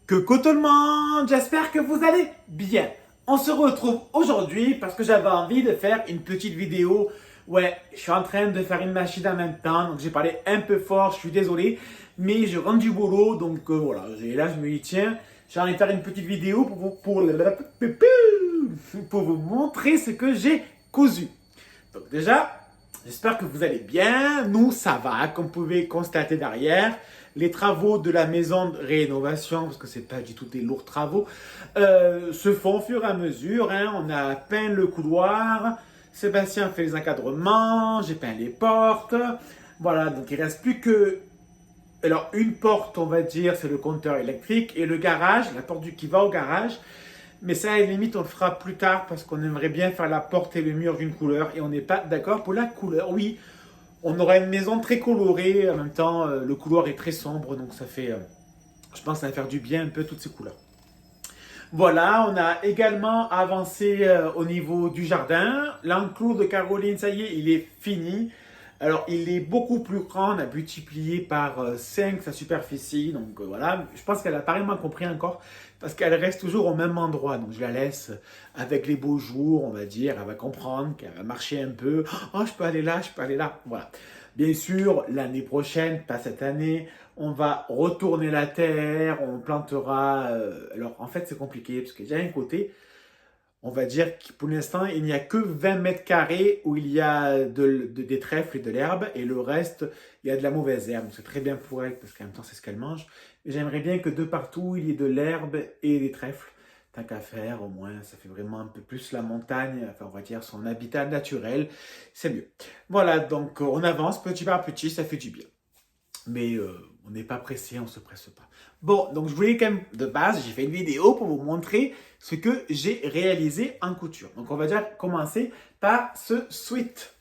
Coucou tout le monde, j'espère que vous allez bien. On se retrouve aujourd'hui parce que j'avais envie de faire une petite vidéo. Ouais, je suis en train de faire une machine en même temps, donc j'ai parlé un peu fort, je suis désolé, mais je rentre du boulot, donc voilà, là je me dis tiens, j'ai envie de faire une petite vidéo pour vous montrer ce que j'ai cousu. Donc déjà, j'espère que vous allez bien. Nous, ça va, comme vous pouvez constater derrière. Les travaux de la maison de rénovation, parce que c'est pas du tout des lourds travaux, se font au fur et à mesure. Hein. On a peint le couloir, Sébastien fait les encadrements, j'ai peint les portes. Voilà, donc il reste plus que... Alors, une porte, on va dire, c'est le compteur électrique, et le garage, la porte qui va au garage. Mais ça, à la limite, on le fera plus tard parce qu'on aimerait bien faire la porte et le mur d'une couleur et on n'est pas d'accord pour la couleur. Oui, on aura une maison très colorée, en même temps, le couloir est très sombre, donc ça fait, je pense que ça va faire du bien un peu toutes ces couleurs. Voilà, on a également avancé au niveau du jardin. L'enclos de Caroline, ça y est, il est fini. Alors, il est beaucoup plus grand, on a multiplié par 5 sa superficie. Donc voilà, je pense qu'elle a pas vraiment compris encore parce qu'elle reste toujours au même endroit. Donc je la laisse avec les beaux jours, on va dire. Elle va comprendre qu'elle va marcher un peu. Oh, je peux aller là, je peux aller là. Voilà. Bien sûr, l'année prochaine, pas cette année, on va retourner la terre, on plantera. Alors en fait, c'est compliqué parce que déjà un côté, on va dire que pour l'instant, il n'y a que 20 mètres carrés où il y a des trèfles et de l'herbe, et le reste, il y a de la mauvaise herbe. C'est très bien pour elle, parce qu'en même temps, c'est ce qu'elle mange. Mais j'aimerais bien que de partout, il y ait de l'herbe et des trèfles. Tant qu'à faire, au moins, ça fait vraiment un peu plus la montagne, enfin, on va dire son habitat naturel. C'est mieux. Voilà, donc on avance petit par petit, ça fait du bien. Mais on n'est pas pressé, on ne se presse pas. Bon, donc je voulais quand même, de base, j'ai fait une vidéo pour vous montrer ce que j'ai réalisé en couture. Donc on va déjà commencer par ce sweat.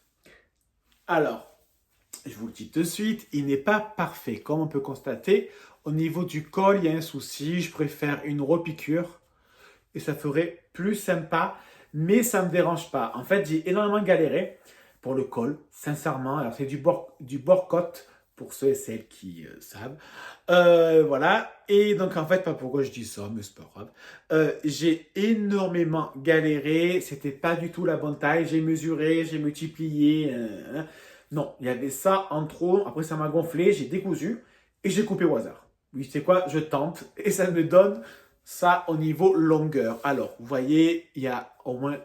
Alors, je vous le dis de suite, il n'est pas parfait. Comme on peut constater, au niveau du col, il y a un souci. Je préfère une repiqûre et ça ferait plus sympa, mais ça ne me dérange pas. En fait, j'ai énormément galéré pour le col, sincèrement. Alors, c'est du bord-côte pour ceux et celles qui savent. Voilà. Et donc, en fait, pas pourquoi je dis ça, mais c'est pas grave. J'ai énormément galéré. C'était pas du tout la bonne taille. J'ai mesuré, j'ai multiplié. Non, il y avait ça en trop. Après, ça m'a gonflé. J'ai décousu et j'ai coupé au hasard. Oui, c'est quoi? Je tente et ça me donne ça au niveau longueur. Alors, vous voyez, il y a au moins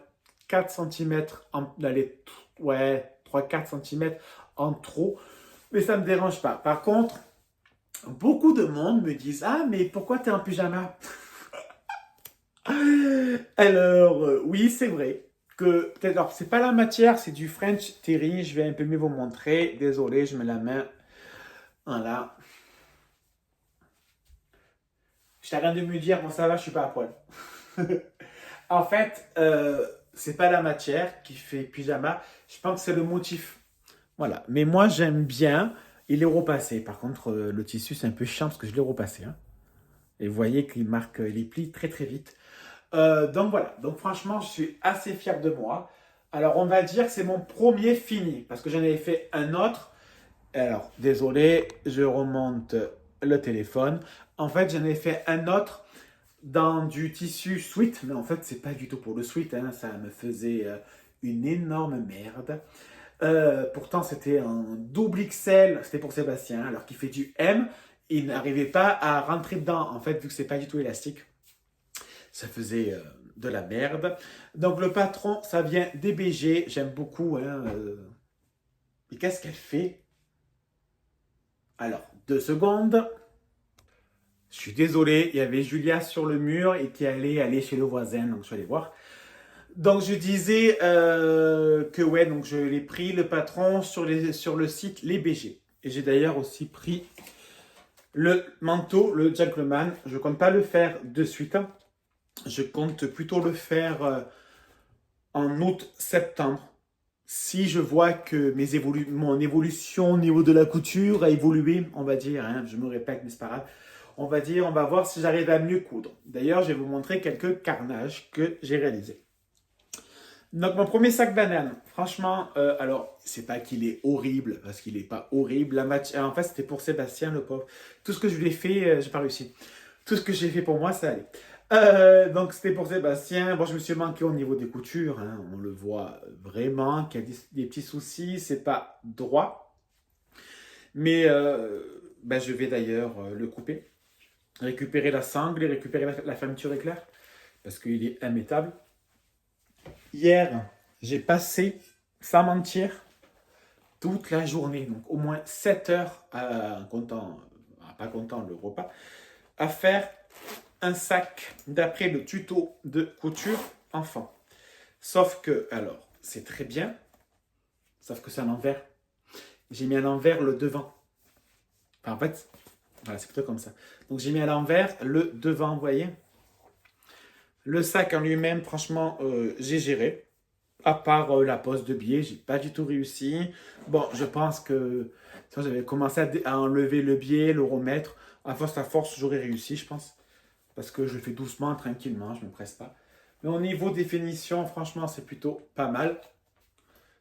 4 cm ouais, 3-4 cm en trop. Mais ça ne me dérange pas. Par contre, beaucoup de monde me disent ah, mais pourquoi tu es en pyjama? Alors, oui, c'est vrai que peut-être, alors, c'est pas la matière, c'est du French Terry. Je vais un peu mieux vous montrer. Désolé, je mets la main. Voilà. Je t'arrête de me dire, bon, ça va, je suis pas à poil. En fait, c'est pas la matière qui fait pyjama. Je pense que c'est le motif. Voilà. Mais moi, j'aime bien. Il est repassé. Par contre, le tissu, c'est un peu chiant parce que je l'ai repassé. Hein. Et vous voyez qu'il marque les plis très très vite. Donc voilà. Donc franchement, je suis assez fier de moi. Alors, on va dire que c'est mon premier fini parce que j'en avais fait un autre. Alors, désolé, je remonte le téléphone. En fait, j'en ai fait un autre dans du tissu sweat, mais en fait, c'est pas du tout pour le sweat, hein, ça me faisait une énorme merde. Pourtant, c'était un double XL, c'était pour Sébastien, alors qu'il fait du M, il n'arrivait pas à rentrer dedans, en fait, vu que c'est pas du tout élastique. Ça faisait de la merde. Donc, le patron, ça vient DBG, j'aime beaucoup. Hein, Et qu'est-ce qu'elle fait? Alors, 2 secondes. Je suis désolé, il y avait Julia sur le mur et qui allait aller chez le voisin, donc je suis allé voir. Donc je disais que ouais, donc je l'ai pris le patron sur le site Les BG. Et j'ai d'ailleurs aussi pris le manteau, le gentleman. Je compte pas le faire de suite. Je compte plutôt le faire en août-septembre. Si je vois que mon évolution au niveau de la couture a évolué, on va dire, hein, je me répète, mais c'est pas grave. On va dire, on va voir si j'arrive à mieux coudre. D'ailleurs, je vais vous montrer quelques carnages que j'ai réalisés. Donc, mon premier sac banane, franchement, alors, c'est pas qu'il est horrible, parce qu'il n'est pas horrible. En fait, c'était pour Sébastien, le pauvre. Tout ce que je lui ai fait, j'ai pas réussi. Tout ce que j'ai fait pour moi, ça allait. Donc c'était pour Sébastien. Bon, je me suis manqué au niveau des coutures, hein. On le voit vraiment qu'il y a des petits soucis. C'est pas droit. Mais je vais d'ailleurs le couper. Récupérer la sangle et récupérer la fermeture éclair. Parce qu'il est immétable. Hier, j'ai passé, sans mentir, toute la journée, donc au moins 7 heures, pas comptant le repas, à faire un sac d'après le tuto de couture enfant. Sauf que, alors, c'est très bien, sauf que c'est à l'envers. J'ai mis à l'envers le devant. Enfin, en fait, voilà, c'est plutôt comme ça. Donc j'ai mis à l'envers le devant, vous voyez. Le sac en lui-même, franchement, j'ai géré. À part la pose de biais, j'ai pas du tout réussi. Bon, je pense que ça, j'avais commencé à enlever le biais, le remettre. À force, j'aurais réussi, je pense. Parce que je le fais doucement, tranquillement, je ne me presse pas. Mais au niveau des finitions, franchement, c'est plutôt pas mal.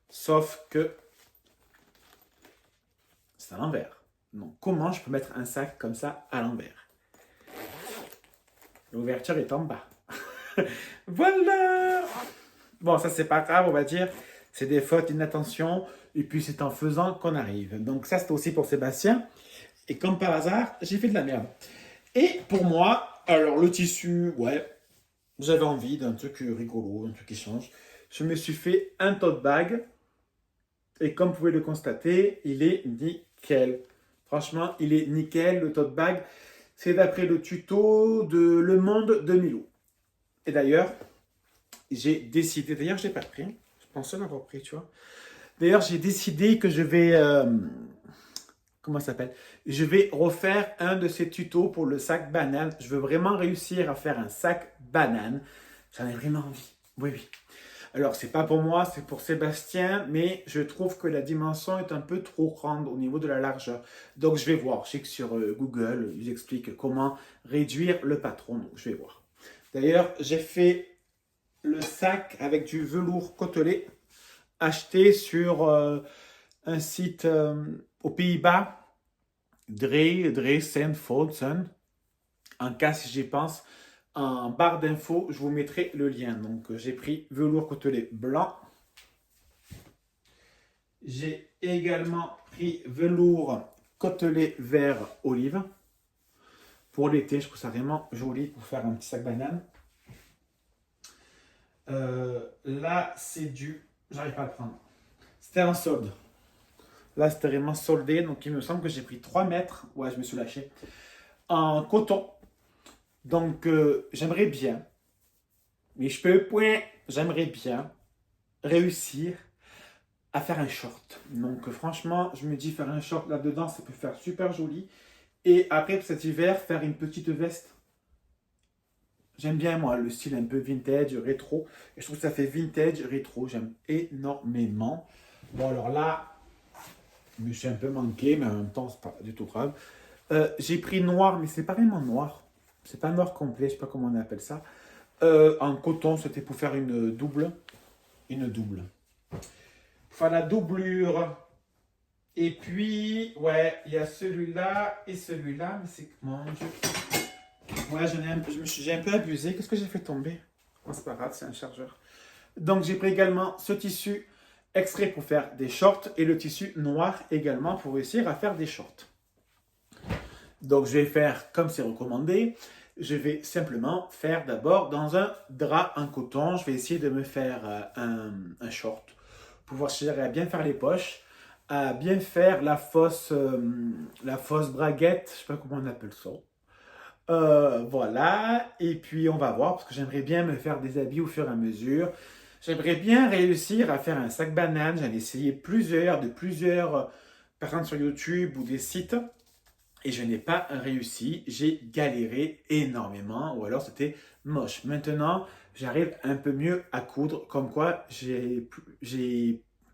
Sauf que c'est à l'envers. Donc, comment je peux mettre un sac comme ça à l'envers? L'ouverture est en bas. Voilà! Bon, ça, c'est pas grave, on va dire. C'est des fautes, d'inattention. Et puis, c'est en faisant qu'on arrive. Donc, ça, c'est aussi pour Sébastien. Et comme par hasard, j'ai fait de la merde. Et pour moi, alors, le tissu, ouais, j'avais envie d'un truc rigolo, un truc qui change. Je me suis fait un tote bag. Et comme vous pouvez le constater, il est nickel. Franchement, il est nickel, le tote bag. C'est d'après le tuto de Le Monde de Milou. Et d'ailleurs, j'ai décidé, d'ailleurs je ne l'ai pas pris, je pensais l'avoir pris, tu vois. D'ailleurs, j'ai décidé que je vais, comment ça s'appelle? Je vais refaire un de ces tutos pour le sac banane. Je veux vraiment réussir à faire un sac banane. J'en ai vraiment envie. Oui, oui. Alors, c'est pas pour moi, c'est pour Sébastien, mais je trouve que la dimension est un peu trop grande au niveau de la largeur. Donc, je vais voir. Je sais que sur Google, ils expliquent comment réduire le patron. Donc, je vais voir. D'ailleurs, j'ai fait le sac avec du velours côtelé acheté sur un site aux Pays-Bas, Dresden Foldsen. En cas si j'y pense, en barre d'infos, je vous mettrai le lien. Donc j'ai pris velours côtelé blanc. J'ai également pris velours côtelé vert olive. Pour l'été, je trouve ça vraiment joli pour faire un petit sac banane. Là, c'est du... J'arrive pas à le prendre. C'était en solde. Là, c'était vraiment soldé. Donc, il me semble que j'ai pris 3 mètres. Ouais, je me suis lâché. En coton. Donc, j'aimerais bien. Mais je peux point. J'aimerais bien réussir à faire un short. Donc, franchement, je me dis faire un short là-dedans, ça peut faire super joli. Et après, pour cet hiver, faire une petite veste. J'aime bien, moi, le style un peu vintage, rétro. Et je trouve que ça fait vintage, rétro. J'aime énormément. Bon, alors là, je me suis un peu manqué, mais en même temps, c'est pas du tout grave. J'ai pris noir, mais c'est pas vraiment noir. C'est pas noir complet, je sais pas comment on appelle ça. En coton, c'était pour faire une double. Une double. Pour faire la doublure. Et puis, ouais, il y a celui-là et celui-là. Mais c'est... Mon Dieu. Ouais, j'ai un peu abusé. Qu'est-ce que j'ai fait tomber? Oh, c'est pas grave, c'est un chargeur. Donc, j'ai pris également ce tissu extrait pour faire des shorts et le tissu noir également pour réussir à faire des shorts. Donc, je vais faire comme c'est recommandé. Je vais simplement faire d'abord dans un drap en coton. Je vais essayer de me faire un short pour voir si j'arrive à bien faire les poches, à bien faire la fausse braguette. Je ne sais pas comment on appelle ça. Voilà, et puis on va voir parce que j'aimerais bien me faire des habits au fur et à mesure. J'aimerais bien réussir à faire un sac banane. J'en ai essayé plusieurs personnes sur YouTube ou des sites et je n'ai pas réussi. J'ai galéré énormément ou alors c'était moche. Maintenant, j'arrive un peu mieux à coudre, comme quoi j'ai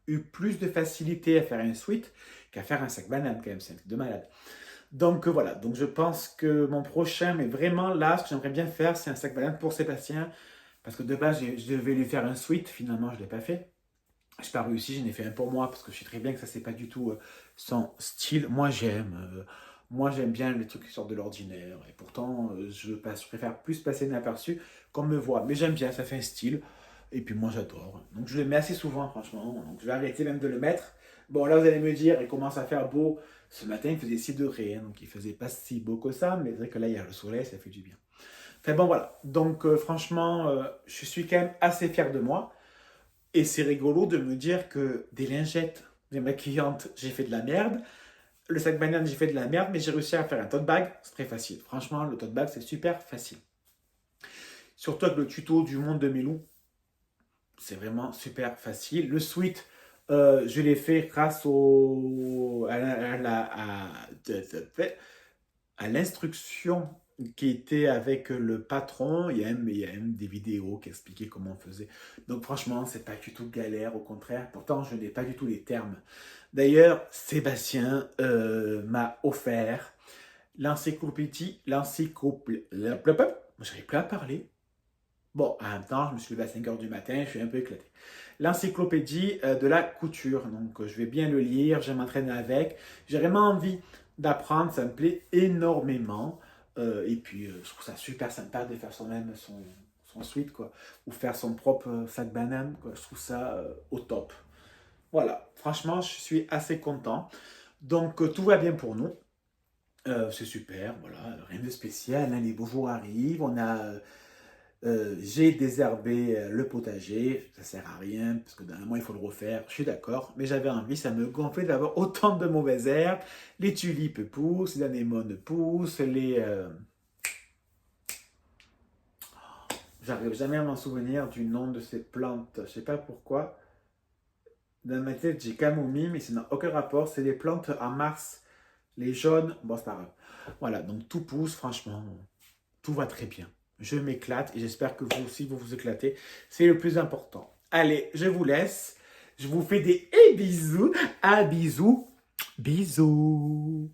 eu plus de facilité à faire un sweat qu'à faire un sac banane quand même, c'est de malade. Donc voilà, donc je pense que mon prochain, mais vraiment là, ce que j'aimerais bien faire, c'est un sac banane pour Sébastien. Parce que de base, je devais lui faire un sweat, finalement, je ne l'ai pas fait. Je n'ai pas réussi, j'en ai fait un pour moi, parce que je sais très bien que ça, c'est pas du tout son style. Moi, j'aime Moi, j'aime bien les trucs qui sortent de l'ordinaire. Et pourtant, je préfère plus passer inaperçu qu'on me voit. Mais j'aime bien, ça fait un style. Et puis moi, j'adore. Donc je le mets assez souvent, franchement. Donc je vais arrêter même de le mettre. Bon, là, vous allez me dire, il commence à faire beau. Ce matin, il faisait 6 degrés. Hein, donc il faisait pas si beau que ça. Mais c'est vrai que là, il y a le soleil, ça fait du bien. Enfin bon, voilà. Donc franchement, je suis quand même assez fier de moi. Et c'est rigolo de me dire que des lingettes démaquillantes, j'ai fait de la merde. Le sac banane, j'ai fait de la merde, mais j'ai réussi à faire un tote bag. C'est très facile. Franchement, le tote bag, c'est super facile. Surtout avec le tuto du monde de Milou. C'est vraiment super facile. Le sweat, je l'ai fait grâce à l'instruction qui était avec le patron. Il y a même des vidéos qui expliquaient comment on faisait. Donc franchement, c'est pas du tout galère, au contraire. Pourtant, je n'ai pas du tout les termes. D'ailleurs, Sébastien m'a offert j'arrive plus à parler. Bon, en même temps, je me suis levé à 5 heures du matin, je suis un peu éclaté. L'encyclopédie de la couture. Donc, je vais bien le lire, je vais m'entraîner avec. J'ai vraiment envie d'apprendre, ça me plaît énormément. Et puis, je trouve ça super sympa de faire son sweat, quoi. Ou faire son propre sac banane, quoi. Je trouve ça au top. Voilà, franchement, je suis assez content. Donc, tout va bien pour nous. C'est super, voilà, rien de spécial, hein, les beaux jours arrivent, j'ai désherbé le potager, ça sert à rien, parce que d'un moment il faut le refaire, je suis d'accord, mais j'avais envie, ça me gonflait d'avoir autant de mauvaises herbes, les tulipes poussent, les anémones poussent, J'arrive jamais à m'en souvenir du nom de ces plantes, je sais pas pourquoi, dans ma tête j'ai camomille, mais ça n'a aucun rapport, c'est des plantes en mars, les jaunes, bon c'est pas grave. Voilà, donc tout pousse, franchement, tout va très bien. Je m'éclate et j'espère que vous aussi vous vous éclatez. C'est le plus important. Allez, je vous laisse. Je vous fais des bisous. À bisous. Bisous.